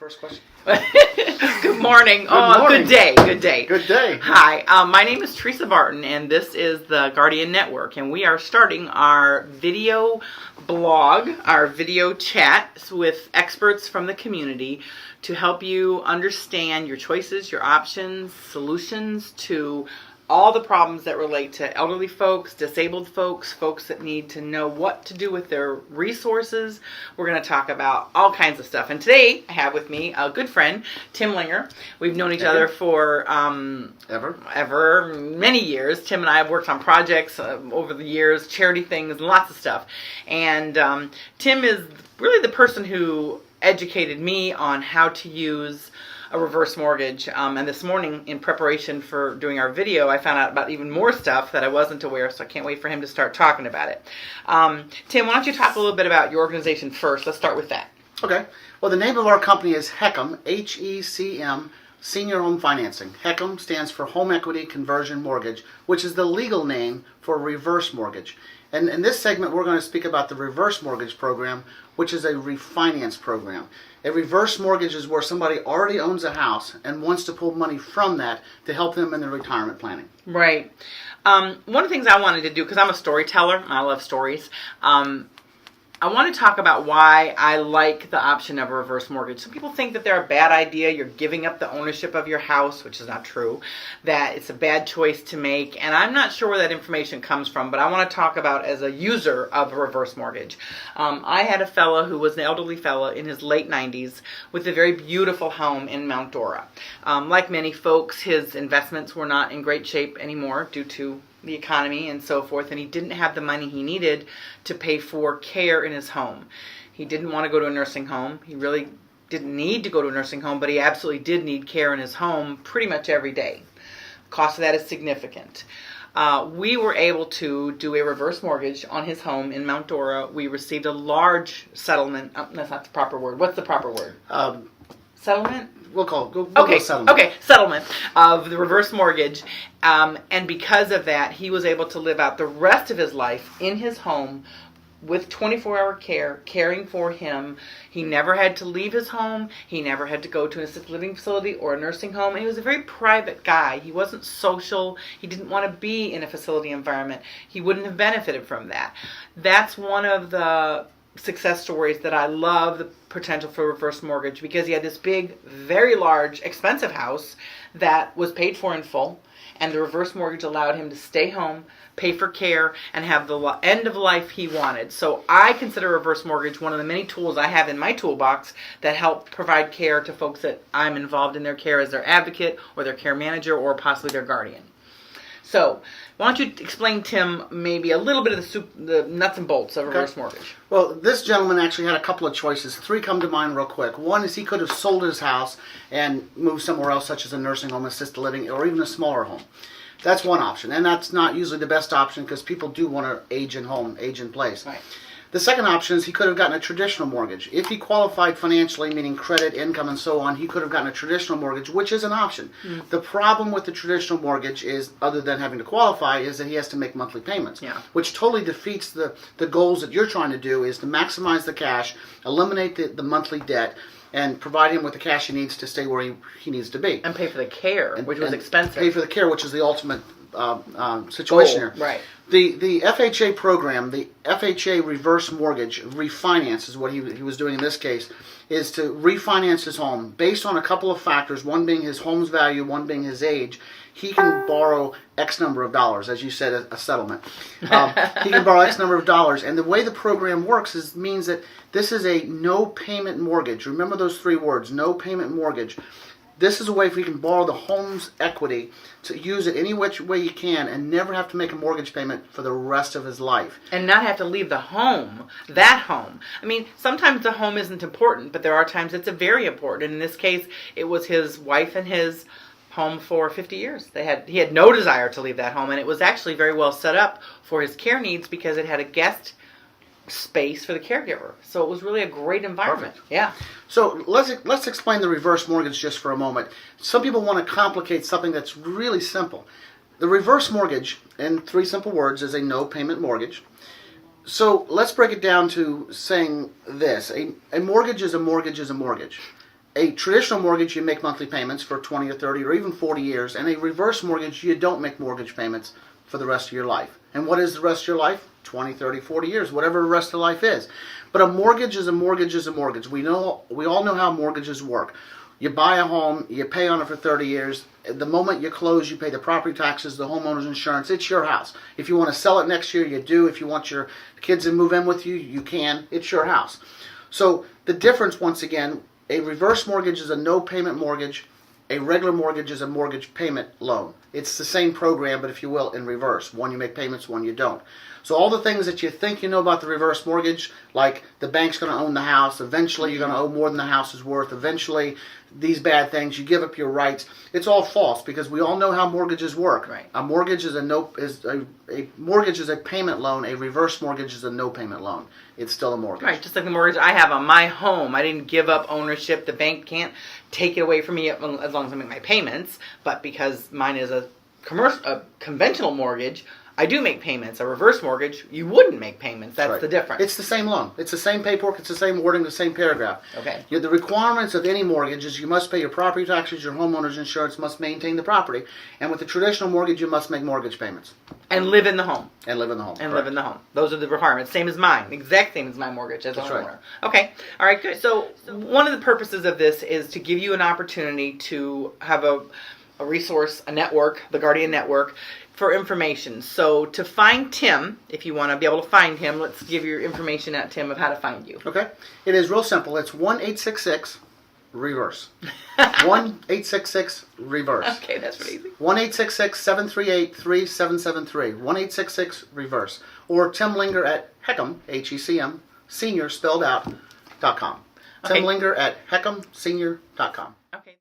first question? Good morning. Morning. Good day. Good day. Good day. Hi, my name is Teresa Barton, and this is the Guardian Network, and we are starting our video blog, our video chats with experts from the community to help you understand your choices, your options, solutions to all the problems that relate to elderly folks, disabled folks, folks that need to know what to do with their resources. We're going to talk about all kinds of stuff. And today I have with me a good friend, Tim Linger. We've known each other for ever, many years. Tim and I have worked on projects over the years, charity things, and lots of stuff. And Tim is really the person who educated me on how to use a reverse mortgage, and this morning in preparation for doing our video I found out about even more stuff that I wasn't aware, so I can't wait for him to start talking about it. Tim, why don't you talk a little bit about your organization first? Let's start with that. Okay. Well, the name of our company is HECM, H-E-C-M, Senior Home Financing. HECM stands for Home Equity Conversion Mortgage, which is the legal name for reverse mortgage. And in this segment, we're going to speak about the reverse mortgage program, which is a refinance program. A reverse mortgage is where somebody already owns a house and wants to pull money from that to help them in their retirement planning. Right. One of the things I wanted to do, because I'm a storyteller, and I love stories, I want to talk about why I like the option of a reverse mortgage. Some people think that they're a bad idea. You're giving up the ownership of your house, which is not true, that it's a bad choice to make. And I'm not sure where that information comes from, but I want to talk about as a user of a reverse mortgage. I had a fellow who was an elderly fellow in his late 90s with a very beautiful home in Mount Dora. Like many folks, his investments were not in great shape anymore due to the economy and so forth, and he didn't have the money he needed to pay for care in his home. He didn't want to go to a nursing home. He really didn't need to go to a nursing home, but he absolutely did need care in his home pretty much every day. The cost of that is significant. We were able to do a reverse mortgage on his home in Mount Dora. We received a large settlement. That's not the proper word. What's the proper word? Settlement? We'll go settlement. Okay, settlement of the reverse mortgage. And because of that, he was able to live out the rest of his life in his home with 24-hour care, caring for him. He never had to leave his home. He never had to go to an assisted living facility or a nursing home. And he was a very private guy. He wasn't social. He didn't want to be in a facility environment. He wouldn't have benefited from that. That's one of the success stories that I love the potential for reverse mortgage, because he had this big, very large, expensive house that was paid for in full, and the reverse mortgage allowed him to stay home, pay for care, and have the end of life he wanted. So I consider reverse mortgage one of the many tools I have in my toolbox that help provide care to folks that I'm involved in their care as their advocate or their care manager or possibly their guardian. So why don't you explain, Tim, maybe a little bit of the nuts and bolts of reverse mortgage? Well, this gentleman actually had a couple of choices. Three come to mind real quick. One is he could have sold his house and moved somewhere else, such as a nursing home, assisted living, or even a smaller home. That's one option, and that's not usually the best option because people do want to age in home, age in place. Right. The second option is he could have gotten a traditional mortgage. If he qualified financially, meaning credit, income, and so on, he could have gotten a traditional mortgage, which is an option. The problem with the traditional mortgage is, other than having to qualify, is that he has to make monthly payments, which totally defeats the goals that you're trying to do, is to maximize the cash, eliminate the monthly debt, and provide him with the cash he needs to stay where he needs to be. And pay for the care, which was expensive. Pay for the care, which is the ultimate situation here. Right. The FHA program, the FHA reverse mortgage refinance is what he was doing in this case, is to refinance his home based on a couple of factors, one being his home's value, one being his age. He can borrow X number of dollars, as you said, a settlement. He can borrow X number of dollars, and the way the program works means that this is a no-payment mortgage. Remember those three words, no-payment mortgage. This is a way if you can borrow the home's equity to use it any which way you can and never have to make a mortgage payment for the rest of his life. And not have to leave the home, that home. I mean, sometimes the home isn't important, but there are times it's very important. And in this case, it was his wife and his home for 50 years. He had no desire to leave that home, and it was actually very well set up for his care needs because it had a guest space for the caregiver. So it was really a great environment. Perfect. Yeah. So let's explain the reverse mortgage just for a moment. Some people want to complicate something that's really simple. The reverse mortgage, in three simple words, is a no-payment mortgage. So let's break it down to saying this. A mortgage is a mortgage is a mortgage. A traditional mortgage, you make monthly payments for 20 or 30 or even 40 years, and a reverse mortgage, you don't make mortgage payments for the rest of your life. And what is the rest of your life? 20, 30, 40 years, whatever the rest of life is. But a mortgage is a mortgage is a mortgage. We all know how mortgages work. You buy a home, you pay on it for 30 years. The moment you close, you pay the property taxes, the homeowner's insurance. It's your house. If you want to sell it next year, you do. If you want your kids to move in with you, you can. It's your house. So the difference, once again, a reverse mortgage is a no-payment mortgage. A regular mortgage is a mortgage payment loan. It's the same program, but if you will, in reverse. One you make payments, one you don't. So all the things that you think you know about the reverse mortgage, like the bank's going to own the house, eventually you're going to owe more than the house is worth, eventually these bad things, you give up your rights, it's all false because we all know how mortgages work. Right. A mortgage is a mortgage is a payment loan, a reverse mortgage is a no payment loan. It's still a mortgage. Right, just like the mortgage I have on my home. I didn't give up ownership. The bank can't take it away from me as long as I make my payments. But because mine is a conventional mortgage, I do make payments. A reverse mortgage, you wouldn't make payments. That's right. the difference. It's the same loan. It's the same paperwork. It's the same wording, the same paragraph. Okay. The requirements of any mortgage is you must pay your property taxes, your homeowner's insurance, must maintain the property. And with the traditional mortgage, you must make mortgage payments. And live in the home. And live in the home. And live in the home. Those are the requirements. Same as mine. Exact same as my mortgage as a homeowner. Right. Okay. All right, good. So one of the purposes of this is to give you an opportunity to have a resource, a network, the Guardian Network, for information. So to find Tim, if you want to be able to find him, let's give your information out, Tim, of how to find you. Okay. It is real simple. It's 1-866-REVERSE. 1-866-REVERSE. Okay, that's pretty easy. 1-866-738-3773. 1-866-REVERSE. Or Tim Linger at Heckham, H-E-C-M, senior spelled out, .com. Okay. Tim Linger at HeckhamSenior.com. Okay.